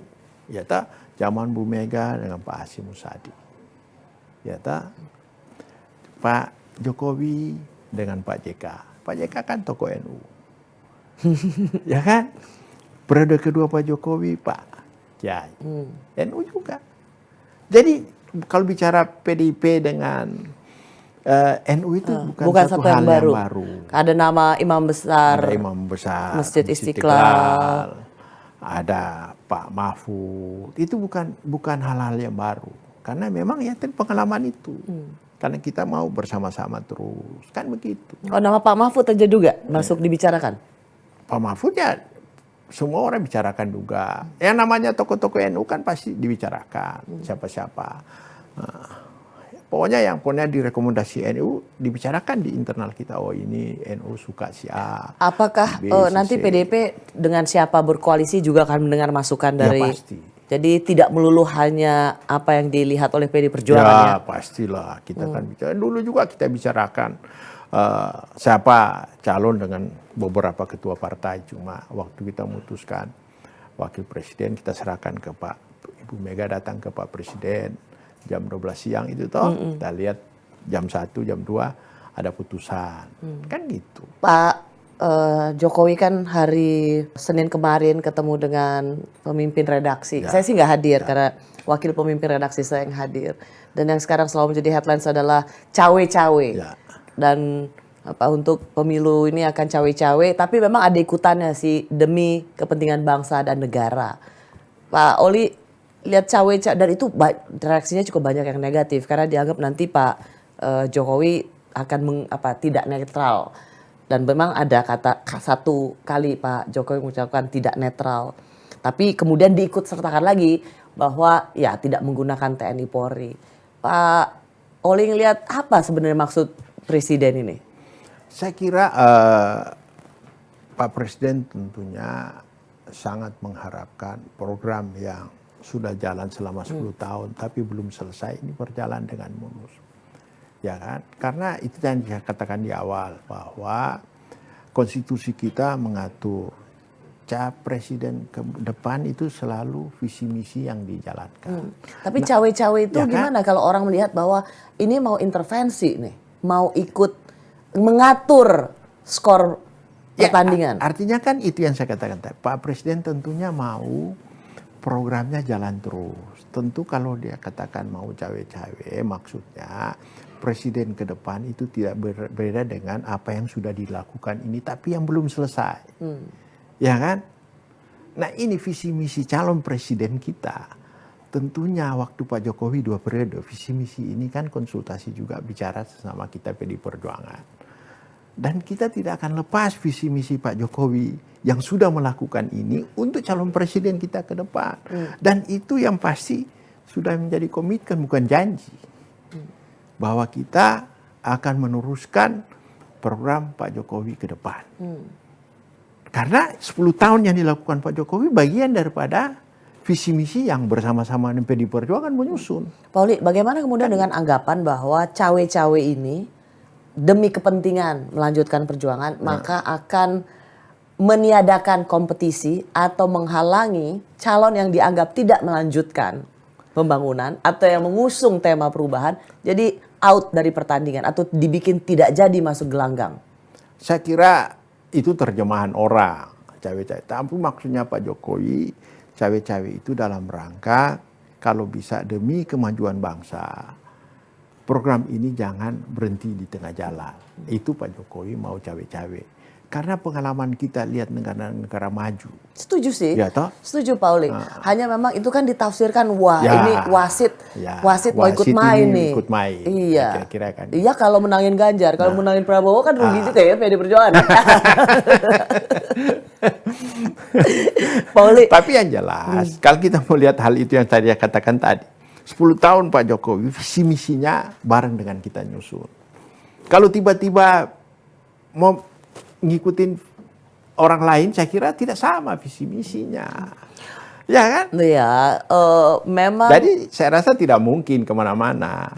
Ya tak, zaman Bu Mega dengan Pak Hasyim Muzadi. Ya tak, Pak Jokowi dengan Pak JK. Pak JK kan tokoh NU. Ya kan? Periode kedua Pak Jokowi, Pak Kiai. NU juga. Jadi kalau bicara PDIP dengan NU itu bukan satu hal yang baru. Ada nama imam besar, Ada imam besar Masjid Istiqlal. ada Pak Mahfud. Itu bukan hal-hal yang baru. Karena memang ya pengalaman itu. Karena kita mau bersama-sama terus. Kan begitu. Oh, nama Pak Mahfud aja juga masuk dibicarakan? Pak Mahfud ya semua orang bicarakan juga. Yang namanya tokoh-tokoh NU kan pasti dibicarakan. Siapa-siapa. Pokoknya direkomendasi NU dibicarakan di internal kita. Oh ini NU suka si A. Apakah si B, si nanti C. PDIP dengan siapa berkoalisi juga akan mendengar masukan Ya, dari... pasti. Jadi tidak melulu hanya apa yang dilihat oleh PDI Perjuangan Ya pastilah. Kita kan bicara. Dulu juga kita bicarakan siapa calon dengan beberapa ketua partai. Cuma waktu kita memutuskan wakil presiden kita serahkan ke Pak Ibu Mega, datang ke Pak Presiden jam 12 siang itu toh. Kita lihat jam 1, jam 2 ada putusan. Kan gitu. Pak Jokowi kan hari Senin kemarin ketemu dengan pemimpin redaksi. Ya. Saya sih nggak hadir karena wakil pemimpin redaksi saya yang hadir. Dan yang sekarang selalu menjadi headlines adalah cawe-cawe. Ya. Dan untuk pemilu ini akan cawe-cawe. Tapi memang ada ikutannya sih demi kepentingan bangsa dan negara. Pak Oli lihat cawe-cawe dan itu reaksinya cukup banyak yang negatif karena dianggap nanti Pak Jokowi akan tidak netral. Dan memang ada kata satu kali Pak Jokowi mengucapkan tidak netral. Tapi kemudian diikut sertakan lagi bahwa ya tidak menggunakan TNI Polri. Pak Oli ngelihat apa sebenarnya maksud Presiden ini? Saya kira Pak Presiden tentunya sangat mengharapkan program yang sudah jalan selama 10 tahun tapi belum selesai ini berjalan dengan mulus. Ya kan? Karena itu yang saya katakan di awal bahwa konstitusi kita mengatur presiden ke depan itu selalu visi misi yang dijalankan. Tapi cawe-cawe itu ya gimana kalau orang melihat bahwa ini mau intervensi nih, mau ikut mengatur skor pertandingan? Artinya kan itu yang saya katakan tadi. Pak Presiden tentunya mau programnya jalan terus. Tentu kalau dia katakan mau cawe-cawe, maksudnya presiden ke depan itu tidak berbeda dengan apa yang sudah dilakukan ini, tapi yang belum selesai. Ya kan? Nah ini visi misi calon presiden kita. Tentunya waktu Pak Jokowi 2 periode, visi misi ini kan konsultasi juga bicara sesama kita PDI Perjuangan. Dan kita tidak akan lepas visi misi Pak Jokowi yang sudah melakukan ini untuk calon presiden kita ke depan. Dan itu yang pasti sudah menjadi komitmen bukan janji. Bahwa kita akan meneruskan program Pak Jokowi ke depan. Karena 10 tahun yang dilakukan Pak Jokowi bagian daripada visi misi yang bersama-sama dengan PDI Perjuangan menyusun. Pak Oli, bagaimana kemudian dengan anggapan bahwa cawe-cawe ini demi kepentingan melanjutkan perjuangan maka akan meniadakan kompetisi atau menghalangi calon yang dianggap tidak melanjutkan pembangunan atau yang mengusung tema perubahan jadi out dari pertandingan atau dibikin tidak jadi masuk gelanggang? Saya kira itu terjemahan orang cawe-cawe. Tapi maksudnya Pak Jokowi cawe-cawe itu dalam rangka kalau bisa demi kemajuan bangsa. Program ini jangan berhenti di tengah jalan. Itu Pak Jokowi mau cawe-cawe. Karena pengalaman kita lihat negara-negara maju. Setuju sih. Ya, toh? Setuju Pak Oli. Hanya memang itu kan ditafsirkan wah Ya. ini wasit mau ikut Wasit main ini nih. ikut main. Iya. Kira-kira kan. Iya kalau menangin Ganjar, kalau menangin Prabowo kan rugi juga ya PDI Perjuangan. Pak Oli. Tapi yang jelas, kalau kita melihat hal itu yang tadi saya katakan tadi, 10 tahun Pak Jokowi visi misinya bareng dengan kita nyusun. Kalau tiba-tiba mau ngikutin orang lain, saya kira tidak sama visi misinya. Ya kan? Iya, memang. Jadi saya rasa tidak mungkin kemana-mana.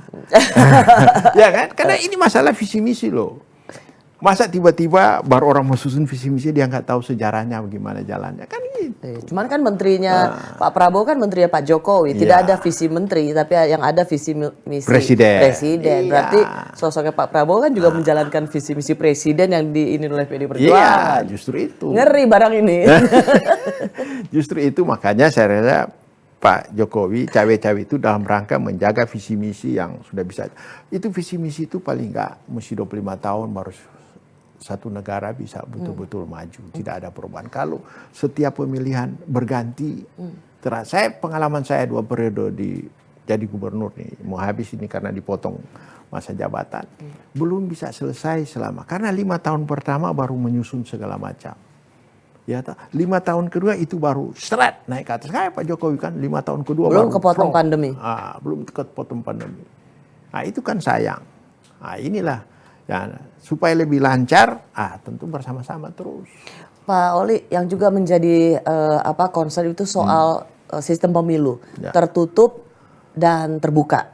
Ya kan? Karena ini masalah visi misi loh. Masa tiba-tiba baru orang mau susun visi misi dia nggak tahu sejarahnya bagaimana jalannya kan gitu. Cuman kan menterinya Pak Prabowo kan menterinya Pak Jokowi, tidak ada visi menteri tapi yang ada visi misi presiden. Iya. Berarti sosoknya Pak Prabowo kan juga menjalankan visi misi presiden yang diinin oleh PDI Perjuangan. Iya, justru itu. Ngeri barang ini. Justru itu makanya saya rasa Pak Jokowi cawe-cawe itu dalam rangka menjaga visi misi yang sudah bisa. Itu visi misi itu paling nggak mesti 25 tahun baru satu negara bisa betul-betul maju, tidak ada perubahan. Kalau setiap pemilihan berganti, pengalaman saya 2 periode jadi gubernur nih, mau habis ini karena dipotong masa jabatan, belum bisa selesai selama karena 5 tahun pertama baru menyusun segala macam. Ya, 5 tahun kedua itu baru seret naik ke atas. Kayak Pak Jokowi kan 5 tahun kedua Belum baru kepotong pandemi. Belum kepotong pandemi. Nah, itu kan sayang. Nah, inilah ya, supaya lebih lancar, tentu bersama-sama terus. Pak Oli, yang juga menjadi concern itu soal sistem pemilu tertutup dan terbuka.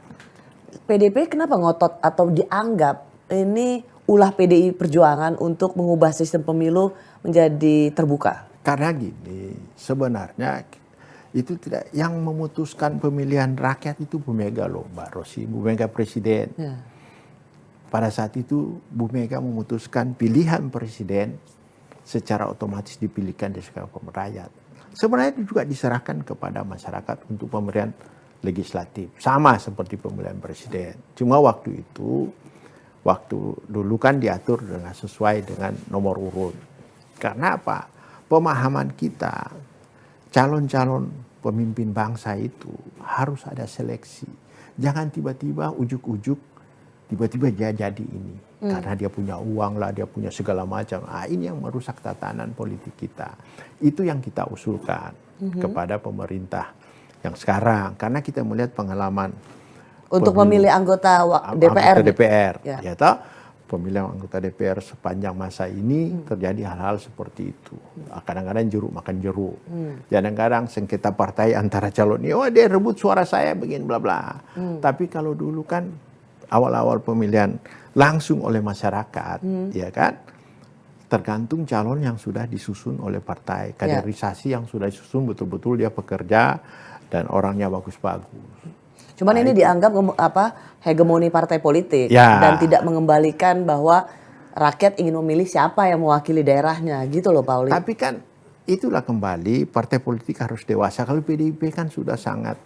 PDIP kenapa ngotot atau dianggap ini ulah PDI Perjuangan untuk mengubah sistem pemilu menjadi terbuka? Karena gini, sebenarnya itu tidak yang memutuskan pemilihan rakyat itu Bu Mega loh, Mbak Rosi, Bu Mega presiden. Ya. Pada saat itu Bu Mega memutuskan pilihan presiden secara otomatis dipilihkan di segala rakyat. Sebenarnya itu juga diserahkan kepada masyarakat untuk pemilihan legislatif. Sama seperti pemilihan presiden. Cuma waktu dulu kan diatur dengan sesuai dengan nomor urut. Karena apa? Pemahaman kita, calon-calon pemimpin bangsa itu harus ada seleksi. Jangan tiba-tiba ujuk-ujuk, tiba-tiba dia jadi ini. Karena dia punya uang lah, dia punya segala macam. Ini yang merusak tatanan politik kita. Itu yang kita usulkan kepada pemerintah yang sekarang. Karena kita melihat pengalaman Untuk memilih anggota DPR. Anggota DPR. Ya. Ya toh? Pemilihan anggota DPR sepanjang masa ini terjadi hal-hal seperti itu. Kadang-kadang jeruk makan jeruk. Kadang-kadang sengketa partai antara calon ini, oh dia rebut suara saya begini bla bla. Tapi kalau dulu kan awal-awal pemilihan langsung oleh masyarakat, ya kan? Tergantung calon yang sudah disusun oleh partai, kaderisasi yang sudah disusun betul-betul dia pekerja dan orangnya bagus-bagus. Cuman ini dianggap hegemoni partai politik Ya. dan tidak mengembalikan bahwa rakyat ingin memilih siapa yang mewakili daerahnya gitu loh Pak Oli. Tapi kan itulah kembali partai politik harus dewasa. Kalau PDIP kan sudah sangat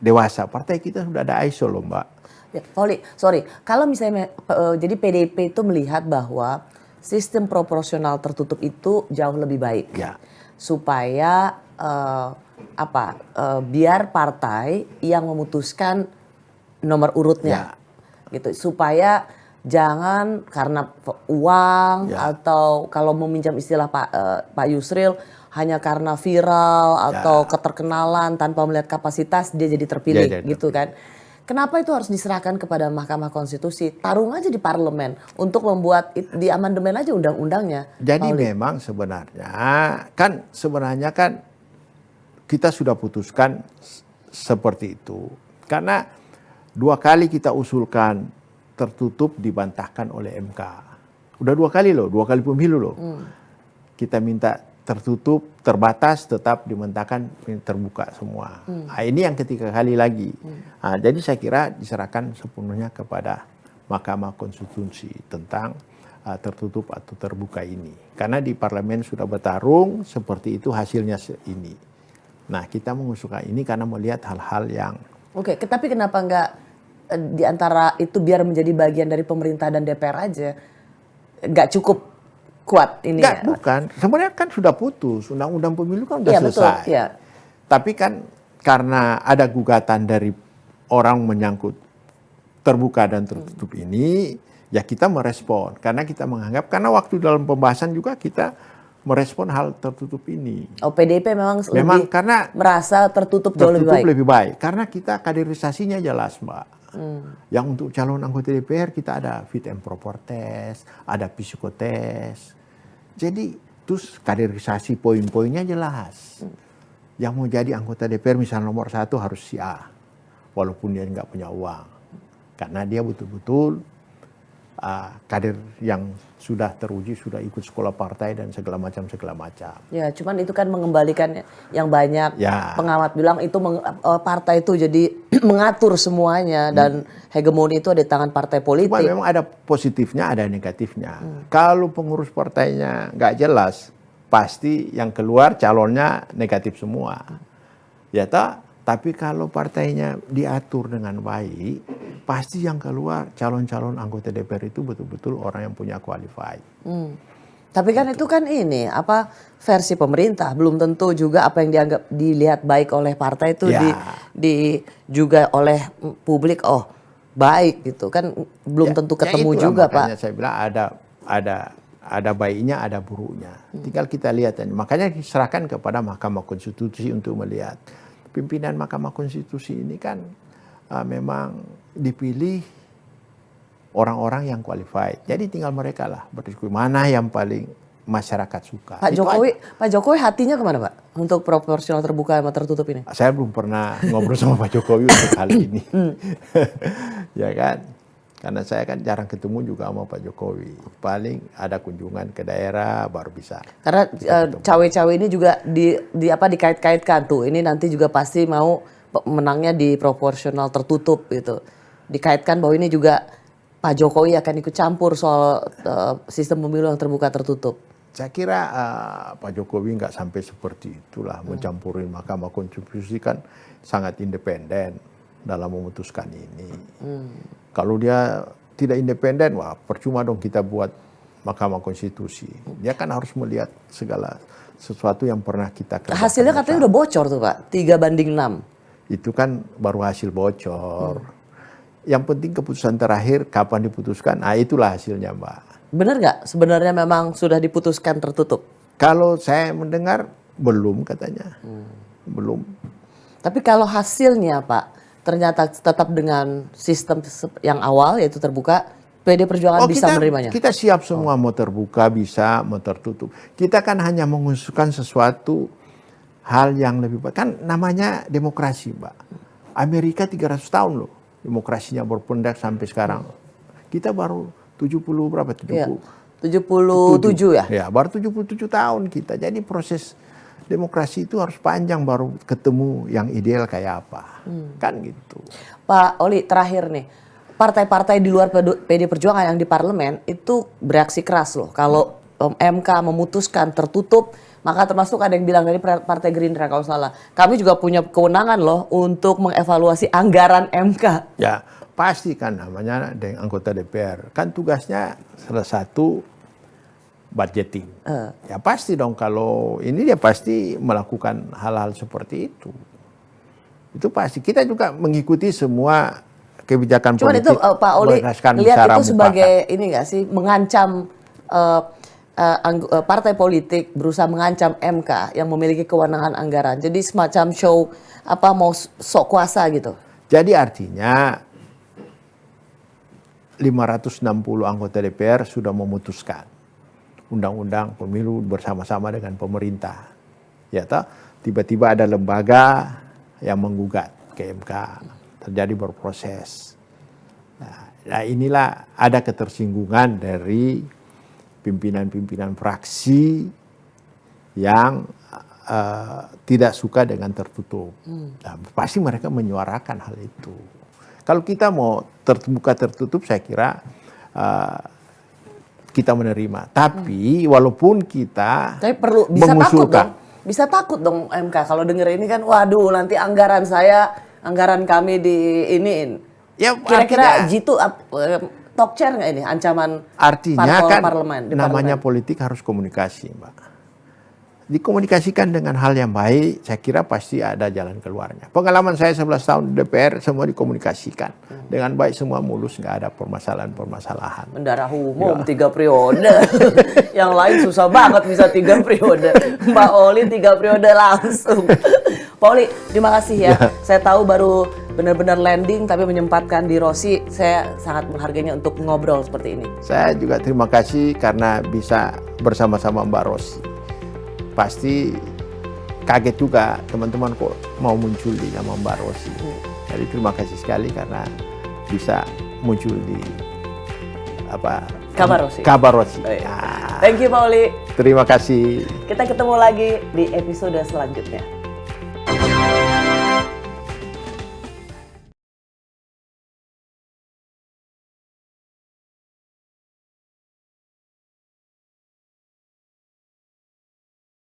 dewasa. Partai kita sudah ada ISO loh Mbak. Ya, Pak Oli, sorry. Kalau misalnya jadi PDIP itu melihat bahwa sistem proporsional tertutup itu jauh lebih baik. Ya. Supaya biar partai yang memutuskan nomor urutnya. Gitu. Supaya jangan karena uang atau kalau meminjam istilah Pak Yusril hanya karena viral atau keterkenalan tanpa melihat kapasitas dia jadi terpilih gitu kan. Kenapa itu harus diserahkan kepada Mahkamah Konstitusi? Tarung aja di parlemen untuk membuat di amandemen aja undang-undangnya. Jadi memang sebenarnya kan kita sudah putuskan seperti itu. Karena 2 kali kita usulkan tertutup dibantahkan oleh MK. Udah 2 kali loh, 2 kali pemilu loh. Kita minta tertutup, terbatas, tetap dimentahkan terbuka semua. Ini yang ketiga kali lagi. Jadi saya kira diserahkan sepenuhnya kepada Mahkamah Konstitusi tentang tertutup atau terbuka ini. Karena di parlemen sudah bertarung, seperti itu hasilnya ini. Nah, kita mengusulkan ini karena melihat hal-hal yang... Oke, tapi kenapa enggak di antara itu biar menjadi bagian dari pemerintah dan DPR aja? Enggak cukup kuat ini Enggak, ya? bukan. Sebenarnya kan sudah putus. Undang-undang pemilu kan sudah Iya, selesai. betul, ya. Tapi kan karena ada gugatan dari orang menyangkut terbuka dan tertutup ini, ya kita merespon. Karena kita menganggap, karena waktu dalam pembahasan juga kita merespon hal tertutup ini. Oh, PDIP memang lebih karena merasa tertutup jauh lebih baik. Karena kita kaderisasinya jelas, Mbak. Yang untuk calon anggota DPR kita ada fit and proper test, ada psikotest. Jadi terus kaderisasi poin-poinnya jelas. Yang mau jadi anggota DPR misalnya nomor 1 harus si A, walaupun dia nggak punya uang, karena dia betul-betul kader yang sudah teruji, sudah ikut sekolah partai dan segala macam. Ya, cuman itu kan mengembalikan yang banyak pengamat bilang itu partai itu jadi mengatur semuanya dan hegemoni itu ada di tangan partai politik. Cuma memang ada positifnya, ada negatifnya. Kalau pengurus partainya nggak jelas, pasti yang keluar calonnya negatif semua. Ya tak? Tapi kalau partainya diatur dengan baik, pasti yang keluar calon-calon anggota DPR itu betul-betul orang yang punya qualified. Tapi kan itu kan versi pemerintah, belum tentu juga apa yang dianggap dilihat baik oleh partai itu juga oleh publik baik gitu kan belum tentu ketemu juga Pak. Makanya saya bilang ada baiknya, ada buruknya. Tinggal kita lihat. Makanya diserahkan kepada Mahkamah Konstitusi untuk melihat. Pimpinan Mahkamah Konstitusi ini kan memang dipilih orang-orang yang qualified. Jadi tinggal mereka lah berdiskusi mana yang paling masyarakat suka. Pak Jokowi hatinya kemana Pak untuk proporsional terbuka sama tertutup ini? Saya belum pernah ngobrol sama Pak Jokowi untuk hal ini. Ya kan? Karena saya kan jarang ketemu juga sama Pak Jokowi. Paling ada kunjungan ke daerah baru bisa. Karena cawe-cawe ini juga dikait-kaitkan tuh. Ini nanti juga pasti mau menangnya di proporsional tertutup gitu. Dikaitkan bahwa ini juga Pak Jokowi akan ikut campur soal sistem pemilu yang terbuka tertutup. Saya kira Pak Jokowi nggak sampai seperti itulah mencampuri Mahkamah Konstitusi kan sangat independen dalam memutuskan ini. Kalau dia tidak independen, wah percuma dong kita buat Mahkamah Konstitusi. Dia kan harus melihat segala sesuatu yang pernah kita kerjakan. Hasilnya katanya udah bocor tuh Pak, 3:6. Itu kan baru hasil bocor. Yang penting keputusan terakhir kapan diputuskan, itulah hasilnya Mbak. Benar nggak sebenarnya memang sudah diputuskan tertutup? Kalau saya mendengar belum katanya, belum. Tapi kalau hasilnya Pak, ternyata tetap dengan sistem yang awal yaitu terbuka, PD Perjuangan bisa menerimanya? Kita siap semua, mau terbuka bisa, mau tertutup. Kita kan hanya mengusulkan sesuatu hal yang lebih baik. Kan namanya demokrasi, Mbak. Amerika 300 tahun loh demokrasinya berpundak sampai sekarang. Kita baru 70 berapa? 70. Iya, 77 ya? Ya, baru 77 tahun kita. Jadi proses demokrasi itu harus panjang baru ketemu yang ideal kayak apa. Kan gitu. Pak Oli, terakhir nih. Partai-partai di luar PD Perjuangan yang di parlemen itu bereaksi keras loh. Kalau MK memutuskan tertutup, maka termasuk ada yang bilang dari Partai Gerindra kalau salah. Kami juga punya kewenangan loh untuk mengevaluasi anggaran MK. Ya, pasti kan namanya anggota DPR. Kan tugasnya salah satu budgeting. Ya pasti dong kalau ini dia pasti melakukan hal-hal seperti itu. Itu pasti. Kita juga mengikuti semua kebijakan Cuman politik. itu Pak Oli lihat itu sebagai ini nggak sih mengancam partai politik berusaha mengancam MK yang memiliki kewenangan anggaran. Jadi semacam show mau sok kuasa gitu. Jadi artinya 560 anggota DPR sudah memutuskan undang-undang pemilu bersama-sama dengan pemerintah. Ya toh, tiba-tiba ada lembaga yang menggugat ke MK, terjadi berproses. Nah inilah ada ketersinggungan dari pimpinan-pimpinan fraksi yang tidak suka dengan tertutup. Nah, pasti mereka menyuarakan hal itu. Kalau kita mau terbuka tertutup, saya kira kita menerima. Tapi walaupun kita perlu bisa takut dong MK kalau denger ini kan, waduh nanti anggaran kami diiniin. Ya, kira-kira jitu talk chair nggak ini ancaman artinya kan parlemen, namanya politik harus komunikasi, Mbak. Dikomunikasikan dengan hal yang baik, saya kira pasti ada jalan keluarnya. Pengalaman saya 11 tahun di DPR, semua dikomunikasikan dengan baik, semua mulus, nggak ada permasalahan-permasalahan. Mendarah umum 3 periode, yang lain susah banget bisa 3 periode. Mbak Oli 3 periode langsung. Pak Oli, terima kasih ya. Saya tahu baru benar-benar landing tapi menyempatkan di Rossi, saya sangat menghargainya untuk ngobrol seperti ini. Saya juga terima kasih karena bisa bersama-sama Mbak Rossi. Pasti kaget juga teman-teman kok mau muncul di nama Mbak Rossi. Jadi terima kasih sekali karena bisa muncul di Kabar Rossi. Kabar Rossi. Thank you Pak Oli. Terima kasih. Kita ketemu lagi di episode selanjutnya.